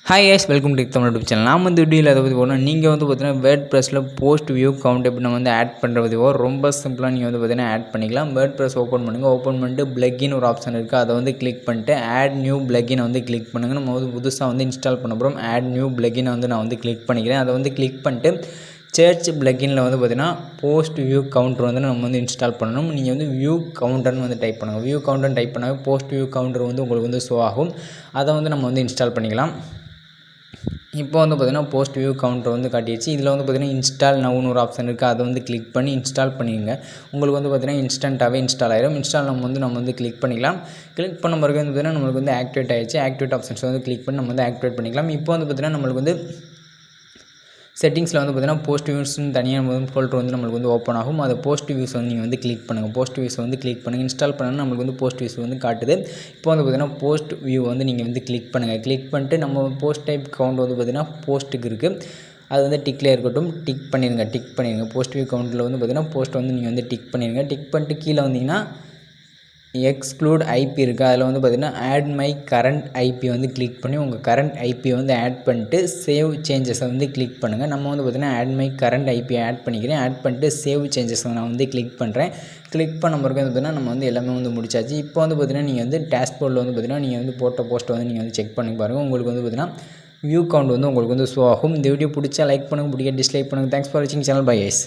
Hi guys, welcome to Tamil YouTube channel. நான் வந்து வீடியோவில் அதை பற்றி போனால் நீங்கள் வந்து பார்த்தீங்கன்னா வேர்ட்பிரஸில் போஸ்ட் வியூ கவுண்ட் எப்படி நம்ம வந்து ஆட் பண்ணுறது ரொம்ப சிம்பிளாக நீங்கள் வந்து பார்த்தீங்கன்னா ஆட் பண்ணிக்கலாம். வேர்ட்பிரஸ் ஓப்பன் பண்ணுங்கள். ஓப்பன் பண்ணிட்டு பிளக்கின் ஒரு ஆப்ஷன் இருக்குது, அதை வந்து கிளிக் பண்ணிட்டு ஆட் நியூ பிளக்கினை வந்து கிளிக் பண்ணுங்கள். நம்ம வந்து புதுசாக வந்து இன்ஸ்டால் பண்ண போகிறோம். ஆட் நியூ பிளக்கினை வந்து நான் வந்து கிளிக் பண்ணிக்கிறேன். அதை வந்து கிளிக் பண்ணிட்டு சர்ச் பிளக்கினில் வந்து பார்த்தீங்கன்னா போஸ்ட் வியூ கவுண்டர் வந்து நம்ம வந்து இன்ஸ்டால் பண்ணணும். நீங்கள் வந்து வியூ கவுண்டர்னு வந்து டைப் பண்ணுங்கள். வியூ கவுண்டர்னு டைப் பண்ணால் போஸ்ட் வியூ கவுண்டர் வந்து உங்களுக்கு வந்து ஷோ ஆகும். அதை வந்து நம்ம வந்து இன்ஸ்டால் பண்ணிக்கலாம். இப்போ வந்து பார்த்திங்கன்னா போஸ்ட் வியூ கவுண்டர் வந்து காட்டிடுச்சு. இதில் வந்து பார்த்திங்கன்னா இன்ஸ்டால் நவுன்னு ஒரு ஆப்ஷன் இருக்குது, அதை வந்து கிளிக் பண்ணி இன்ஸ்டால் பண்ணிடுங்க. உங்களுக்கு வந்து பார்த்திங்கன்னா இன்ஸ்டண்ட்டாகவே இன்ஸ்டால் ஆயிடும். இன்ஸ்டால் நம்ம வந்து கிளிக் பண்ணிக்கலாம். கிளிக் பண்ண பிறகு வந்து பார்த்திங்கன்னா நம்மளுக்கு வந்து ஆக்டிவேட் ஆகிடுச்சு. ஆக்டிவேட் ஆப்ஷன்ஸ் வந்து கிளிக் பண்ணி நம்ம வந்து ஆக்டிவேட் பண்ணிக்கலாம். இப்போ வந்து பார்த்திங்கன்னா நம்மளுக்கு வந்து செட்டிங்ஸில் வந்து பார்த்திங்கன்னா போஸ்ட் வியூஸ்னு தனியாக வந்து ஃபோல்டர் வந்து நம்மளுக்கு வந்து ஓப்பன் ஆகும். அதை போஸ்ட் வியூஸ் வந்து நீங்கள் வந்து கிளிக் பண்ணுங்கள். போஸ்ட் வியூஸ் வந்து கிளிக் பண்ணுங்கள். இன்ஸ்டால் பண்ணால் நம்மளுக்கு வந்து போஸ்ட் வியூஸ் வந்து காட்டுது. இப்போ வந்து பார்த்திங்கன்னா போஸ்ட் வியூ வந்து நீங்கள் வந்து கிளிக் பண்ணுங்கள். கிளிக் பண்ணிட்டு நம்ம போஸ்ட் டைப் கவுண்ட் வந்து பார்த்திங்கன்னா போஸ்ட்டுக்கு இருக்குது, அது வந்து டிக்லேயே இருக்கட்டும். டிக் பண்ணிடுங்க. போஸ்ட் வியூ கவுண்டில் வந்து பார்த்திங்கன்னா போஸ்ட் வந்து நீங்கள் வந்து டிக் பண்ணிடுங்க. டிக் பண்ணிட்டு கீழே வந்தீங்கன்னா எக்ஸ்க்ளூட் ஐபி இருக்குது, அதில் வந்து பார்த்திங்கன்னா ஆட் மை கரண்ட் ஐபி வந்து கிளிக் பண்ணி உங்கள் கரண்ட் ஐபி வந்து ஆட் பண்ணிட்டு சேவ் சேஞ்சஸை வந்து கிளிக் பண்ணுங்கள். நம்ம வந்து பார்த்திங்கன்னா add my current IP add பண்ணிக்கிறேன். ஆட் பண்ணிட்டு சேவ் சேஞ்சஸை நான் வந்து கிளிக் பண்ணுறேன். கிளிக் பண்ண பிறகு வந்து பார்த்திங்கன்னா நம்ம வந்து எல்லாமே வந்து முடிச்சாச்சு. இப்போ வந்து பார்த்திங்கன்னா நீங்கள் வந்து டேஷ்போர்டில் வந்து பார்த்திங்கன்னா நீங்கள் வந்து போட்ட போஸ்ட்டை வந்து நீங்கள் வந்து செக் பண்ணி பாருங்கள். உங்களுக்கு வந்து பார்த்திங்கன்னா வியூ கவுண்ட் வந்து உங்களுக்கு வந்து ஷோ ஆகும். இந்த வீடியோ பிடிச்சா லைக் பண்ணுங்கள், பிடிக்க டிஸ்லைக் பண்ணுங்கள். தேங்க்ஸ் ஃபார் வாட்சிங் சேனல். Bye guys.